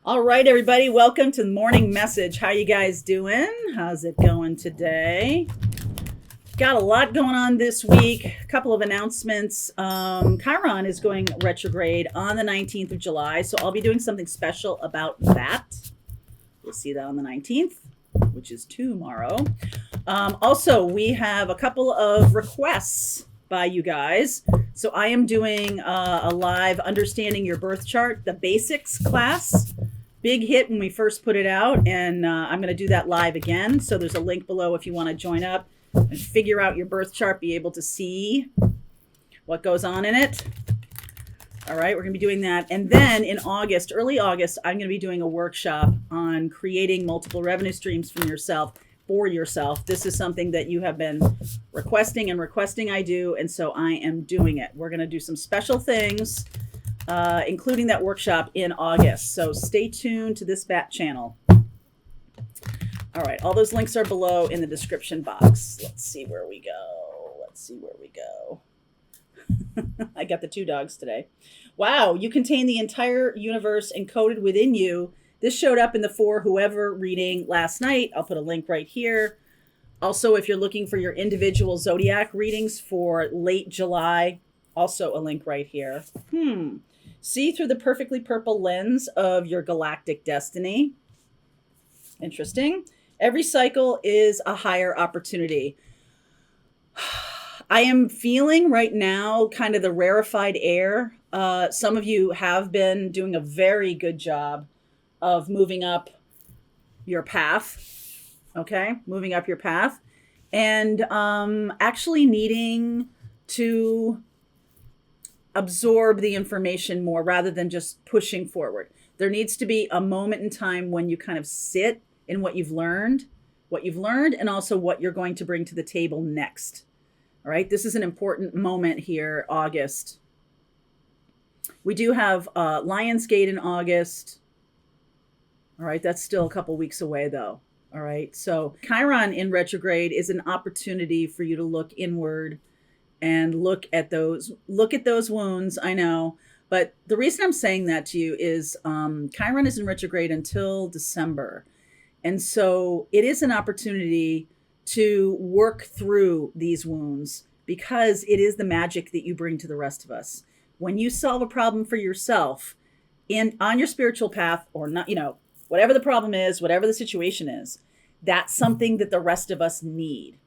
All right, everybody, welcome to the morning message. How you guys doing? How's it going today? Got a lot going on this week. A couple of announcements. Chiron is going retrograde on the 19th of July, so I'll be doing something special about that. We'll see that on the 19th, which is tomorrow. Also, we have a couple of requests by you guys. So I am doing a live Understanding Your Birth Chart, the basics class. Big hit when we first put it out, and I'm going to do that live again. So there's a link below if you want to join up and figure out your birth chart, be able to see what goes on in it. All right, we're going to be doing that. And then in August, early August, I'm going to be doing a workshop on creating multiple revenue streams from yourself for yourself. This is something that you have been requesting I do, and so I am doing it. We're going to do some special things, including that workshop in August. So stay tuned to this bat channel. All right, all those links are below in the description box. Let's see where we go. I got the two dogs today. Wow, you contain the entire universe encoded within you. This showed up in the For Whoever reading last night. I'll put a link right here. Also, if you're looking for your individual zodiac readings for late July, also a link right here. See through the perfectly purple lens of your galactic destiny. Interesting. Every cycle is a higher opportunity. I am feeling right now kind of the rarefied air. Some of you have been doing a very good job of moving up your path. Okay, moving up your path. And actually needing to absorb the information more rather than just pushing forward. There needs to be a moment in time when you kind of sit in what you've learned, and also what you're going to bring to the table next. All right, this is an important moment here, August. We do have Lionsgate in August. All right, that's still a couple weeks away though. All right, so Chiron in retrograde is an opportunity for you to look inward and look at those wounds. I know, but the reason I'm saying that to you is Chiron is in retrograde until December. And so it is an opportunity to work through these wounds because it is the magic that you bring to the rest of us. When you solve a problem for yourself on your spiritual path or not, whatever the problem is, whatever the situation is, that's something that the rest of us need.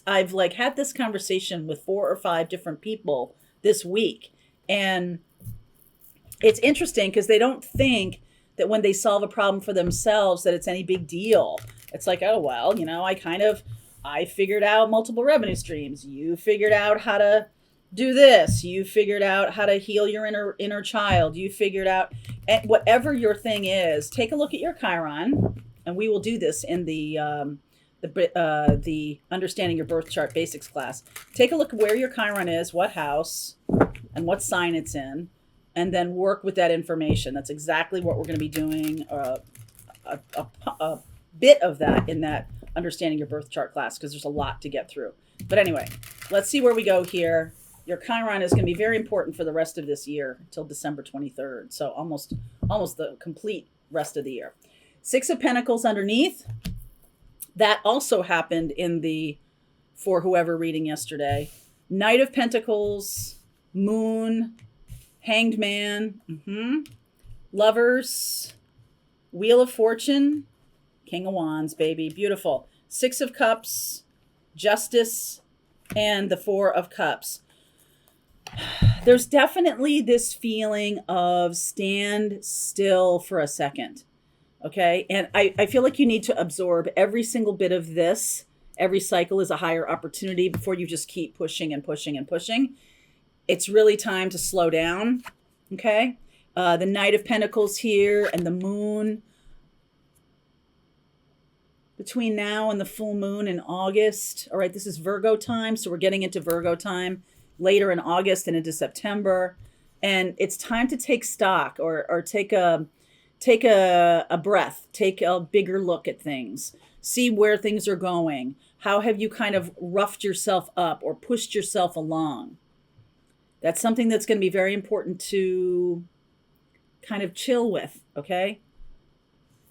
I've like had this conversation with 4 or 5 different people this week, and it's interesting because they don't think that when they solve a problem for themselves that it's any big deal. It's like, oh, well, I figured out multiple revenue streams. You figured out how to do this. You figured out how to heal your inner child. You figured out, and whatever your thing is, take a look at your Chiron, and we will do this in the Understanding Your Birth Chart Basics class. Take a look at where your Chiron is, what house, and what sign it's in, and then work with that information. That's exactly what we're going to be doing. A bit of that in that Understanding Your Birth Chart class because there's a lot to get through. But anyway, let's see where we go here. Your Chiron is going to be very important for the rest of this year until December 23rd. So almost the complete rest of the year. 6 of Pentacles underneath. That also happened in the For Whoever reading yesterday. Knight of Pentacles, Moon, Hanged Man, Lovers, Wheel of Fortune, King of Wands, baby, beautiful. 6 of Cups, Justice, and the 4 of Cups. There's definitely this feeling of stand still for a second. Okay. And I feel like you need to absorb every single bit of this. Every cycle is a higher opportunity before you just keep pushing and pushing and pushing. It's really time to slow down. Okay. The Knight of Pentacles here and the Moon. Between now and the full moon in August. All right. This is Virgo time. So we're getting into Virgo time later in August and into September. And it's time to take stock or take a breath, take a bigger look at things, see where things are going. How have you kind of roughed yourself up or pushed yourself along? That's something that's going to be very important to kind of chill with, okay?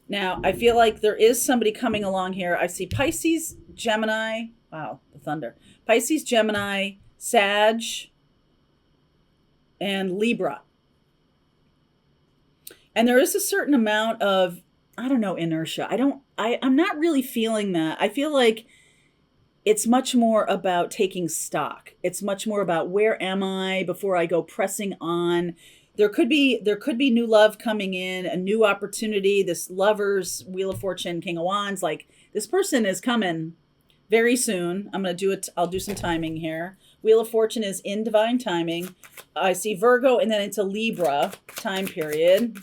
Now, I feel like there is somebody coming along here. I see Pisces, Gemini. Wow, the thunder. Pisces, Gemini, Sag, and Libra. And there is a certain amount of, I don't know, inertia. I'm not really feeling that. I feel like it's much more about taking stock. It's much more about where am I before I go pressing on. There could be new love coming in, a new opportunity. This Lovers, Wheel of Fortune, King of Wands, like this person is coming very soon. I'll do some timing here. Wheel of Fortune is in divine timing. I see Virgo and then into Libra time period.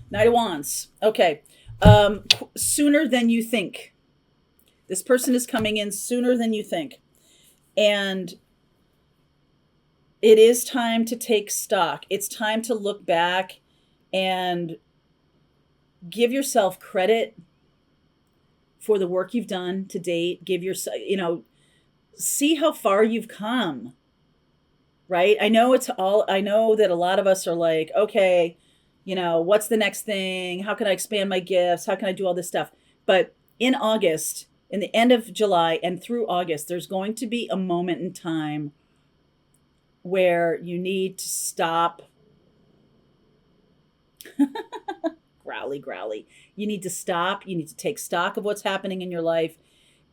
Knight of Wands. Okay. Sooner than you think. This person is coming in sooner than you think. And it is time to take stock. It's time to look back and give yourself credit for the work you've done to date. Give yourself, see how far you've come, right? I know that a lot of us are like, okay, what's the next thing? How can I expand my gifts? How can I do all this stuff? But in August, in the end of July and through August, there's going to be a moment in time where you need to stop. Growly. You need to stop. You need to take stock of what's happening in your life.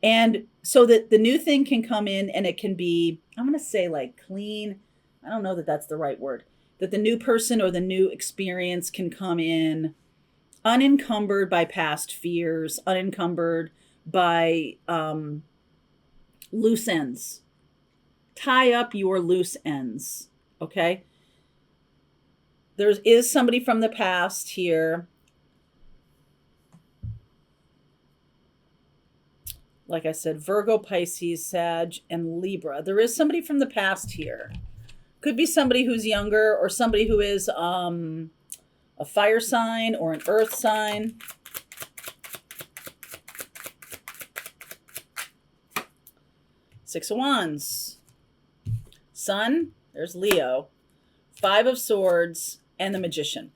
And so that the new thing can come in and it can be, I'm going to say like clean. I don't know that that's the right word. That the new person or the new experience can come in unencumbered by past fears, unencumbered by loose ends. Tie up your loose ends, okay? There is somebody from the past here. Like I said, Virgo, Pisces, Sag, and Libra. There is somebody from the past here. Could be somebody who's younger or somebody who is a fire sign or an earth sign. Six of Wands. Sun, there's Leo. Five of Swords and the Magician.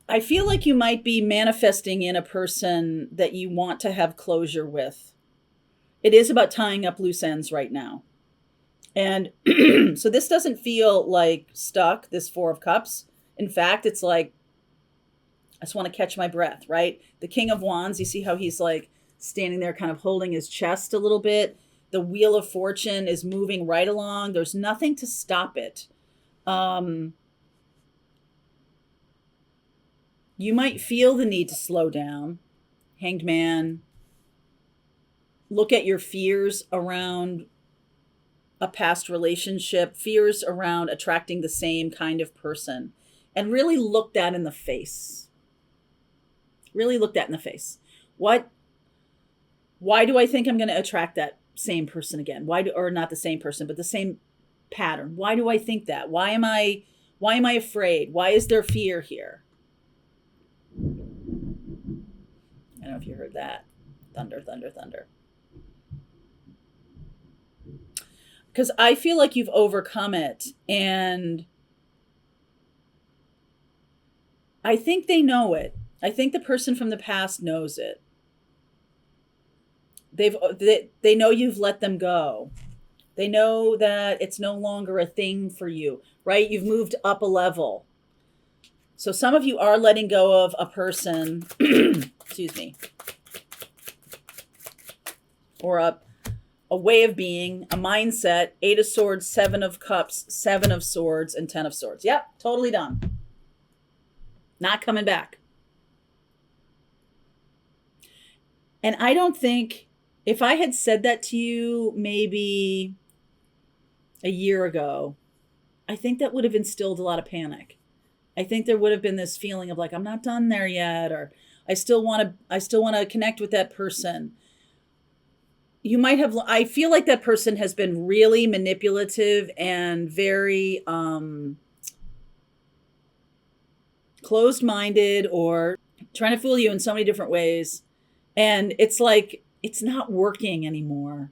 I feel like you might be manifesting in a person that you want to have closure with. It is about tying up loose ends right now. And so this doesn't feel like stuck, this Four of Cups. In fact, it's like, I just want to catch my breath, right? The King of Wands, you see how he's like standing there kind of holding his chest a little bit. The Wheel of Fortune is moving right along. There's nothing to stop it. You might feel the need to slow down. Hanged Man. Look at your fears around a past relationship, fears around attracting the same kind of person, and really look that in the face. Really look that in the face. Why do I think I'm going to attract that same person again? Or not the same person, but the same pattern? Why do I think that? Why am I afraid? Why is there fear here? I don't know if you heard that. Thunder, thunder, thunder. Because I feel like you've overcome it, and I think they know it. I think the person from the past knows it. They know you've let them go. They know that it's no longer a thing for you, right? You've moved up a level. So some of you are letting go of a person, excuse me, or a way of being, a mindset. 8 of Swords, 7 of Cups, 7 of Swords, and 10 of Swords. Yep, totally done. Not coming back. And I don't think, if I had said that to you maybe a year ago, I think that would have instilled a lot of panic. I think there would have been this feeling of like, I'm not done there yet, or I still want to connect with that person. You might have, I feel like that person has been really manipulative and very closed-minded, or trying to fool you in so many different ways. And it's like, it's not working anymore.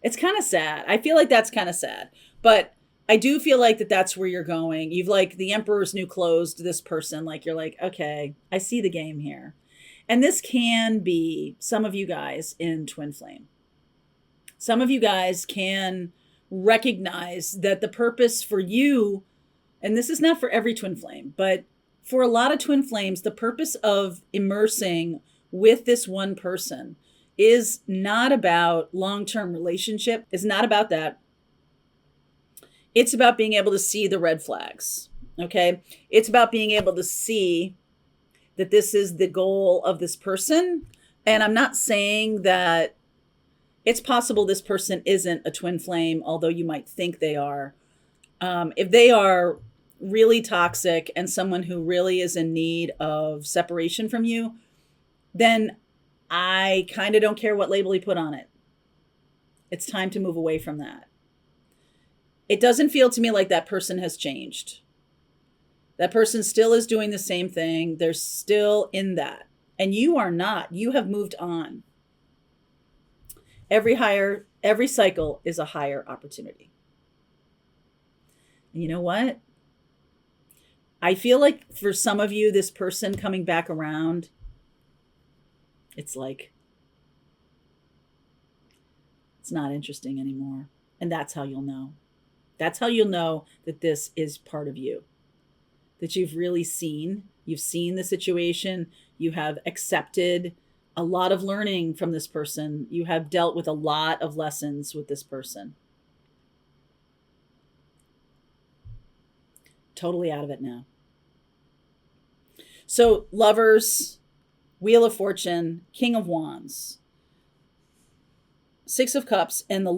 It's kind of sad. I feel like that's kind of sad. But I do feel like that's where you're going. You've like the emperor's new clothes to this person. Like you're like, okay, I see the game here. And this can be some of you guys in twin flame. Some of you guys can recognize that the purpose for you, and this is not for every twin flame, but for a lot of twin flames, the purpose of immersing with this one person is not about long-term relationship. It's not about that. It's about being able to see the red flags. Okay. It's about being able to see that this is the goal of this person. And I'm not saying that it's possible this person isn't a twin flame, although you might think they are. If they are really toxic and someone who really is in need of separation from you, then I kind of don't care what label you put on it. It's time to move away from that. It doesn't feel to me like that person has changed. That person still is doing the same thing. They're still in that. And you are not. You have moved on. Every cycle is a higher opportunity. And you know what? I feel like for some of you, this person coming back around, it's like, it's not interesting anymore. And that's how you'll know. That's how you'll know that this is part of you. That you've seen the situation, you have accepted a lot of learning from this person, you have dealt with a lot of lessons with this person. Totally out of it now. So Lovers, Wheel of Fortune, King of Wands, Six of Cups, and the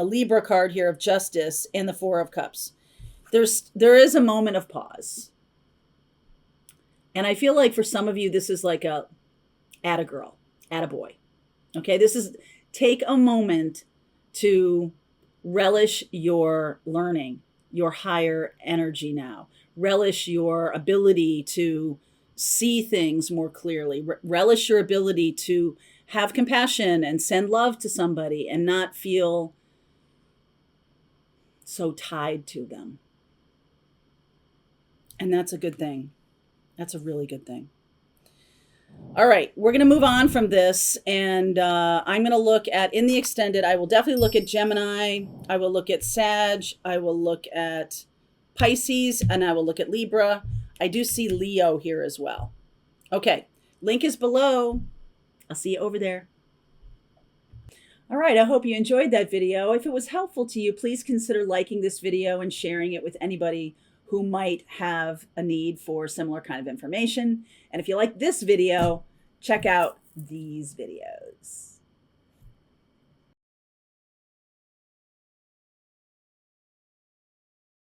Libra card here of Justice, and the Four of Cups. There is a moment of pause. And I feel like for some of you, this is like a girl, a boy. Okay, this is take a moment to relish your learning, your higher energy now. Relish your ability to see things more clearly. Relish your ability to have compassion and send love to somebody and not feel so tied to them. And that's a good thing. That's a really good thing. All right, we're going to move on from this, and I'm going to look at, in the extended, I will definitely look at Gemini, I will look at Sag, I will look at Pisces, and I will look at Libra. I do see Leo here as well. Okay, link is below. I'll see you over there. All right, I hope you enjoyed that video. If it was helpful to you, please consider liking this video and sharing it with anybody who might have a need for similar kind of information. And if you like this video, check out these videos.